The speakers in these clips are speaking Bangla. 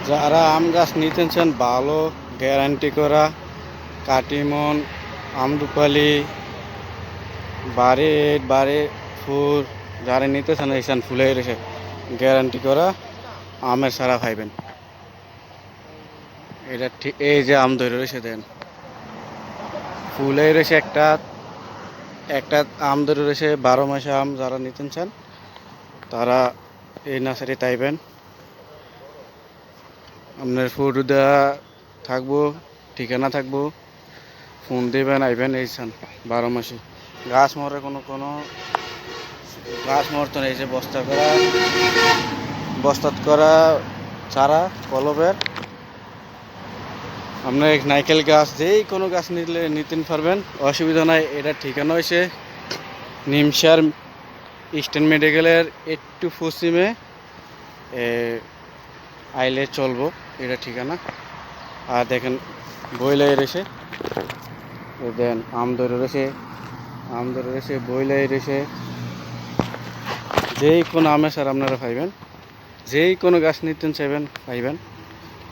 যারা আম গাছ নিতে চান ভালো গ্যারান্টি করা কাটিমন আমরুপালি বাড়ি বাড়ি ফুল যারা নিতে চান এইসান ফুলে রয়েছে গ্যারান্টি করা আমের সারা পাইবেন। এটা ঠিক এই যে আম ধরে রয়েছে দেন ফুলে রয়েছে একটা একটা আম ধরে রয়েছে 12 মাসে আম যারা নিতে চান তারা এই নার্সারি তাইবেন। আপনার ফটো দেওয়া থাকবো ঠিকানা থাকবো ফোন দিবেন আইবেন এই চান 12 মাসে গাছ মরে কোনো গাছ মরতো না। এই যে বস্তাত করা চারা কলবের আপনার নাইকেল গাছ যেই কোনো গাছ নিতে পারবেন অসুবিধা নাই। এটা ঠিকানা হয়েছে নিমসার ইস্টার্ন মেডিকেলের একটু পশ্চিমে আইলে চলবো এটা ঠিকানা। আর দেখেন বইলাই রয়েছে দেন আম ধরে রয়েছে বইলাই রয়েছে যেই কোনো আমের স্যার আপনারা পাইবেন যেই কোনো গাছ নিতে চাইবেন পাইবেন।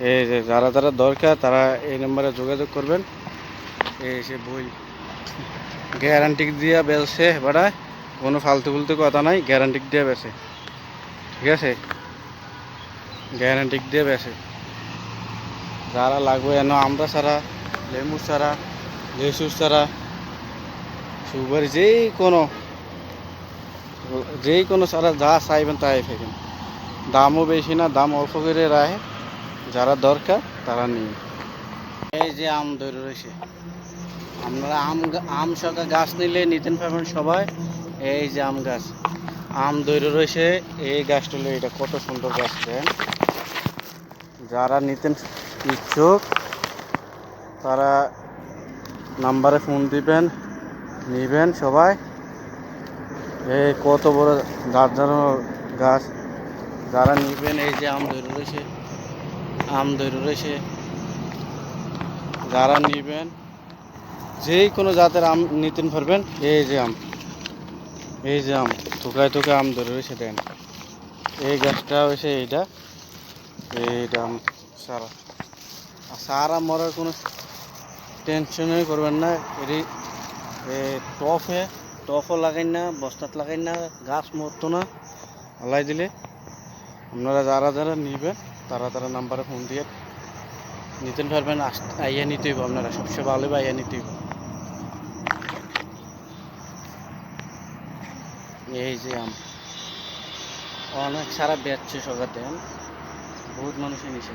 এই যে যারা যারা দরকার তারা এই নম্বরে যোগাযোগ করবেন। এই যে বই গ্যারান্টি দিয়ে বেলছে বেড়ায় কোনো ফালতু কথা নাই গ্যারান্টি দিয়ে বেছে ঠিক আছে গ্যারান্টি দিয়ে বেছে। যারা লাগবে এনে আমরা ছাড়া লেবু ছাড়া লেসুর ছাড়া সুপারি যেই কোনো ছাড়া যা চাইবেন তাই পাইবেন। দামও বেশি না দাম অল্প করে রাখে যারা দরকার তারা নিয়ে। এই যে আম ধরে রয়েছে আপনারা আম শাখা গাছ নিতে পারবেন সবাই। এই যে আম গাছ আম ধরে রয়েছে এই গাছটা এটা কত সুন্দর গাছ দেন। যারা নিতেন ইচ্ছুক তারা নাম্বারে ফোন দিবেন নিবেন সবাই। এই কত বড় দাঁড়ানো গাছ যারা নিবেন এই যে আম ধরে রয়েছে যারা নিবেন যেই কোনো জাতের আম নিতে পারবেন। এই যে আম থোকায় আম ধরে রয়েছে দেন এই গাছটা হয়েছে এইটা আম সারা মরার কোনো টেনশনই করবেন না। এটি টফও লাগাই না বস্তাত লাগাই না গাছ মরতো না আলাই দিলে। আপনারা যারা যারা নিবেন তারা নাম্বারে ফোন দিয়ে নিতে পারবেন। আইয়া নিতে হইব আপনারা সবচেয়ে ভালো আইয়া নিতে হইব। এই যে আম অনেক সারা বেচছে সকাল দেন বহুত মানুষই নিছে।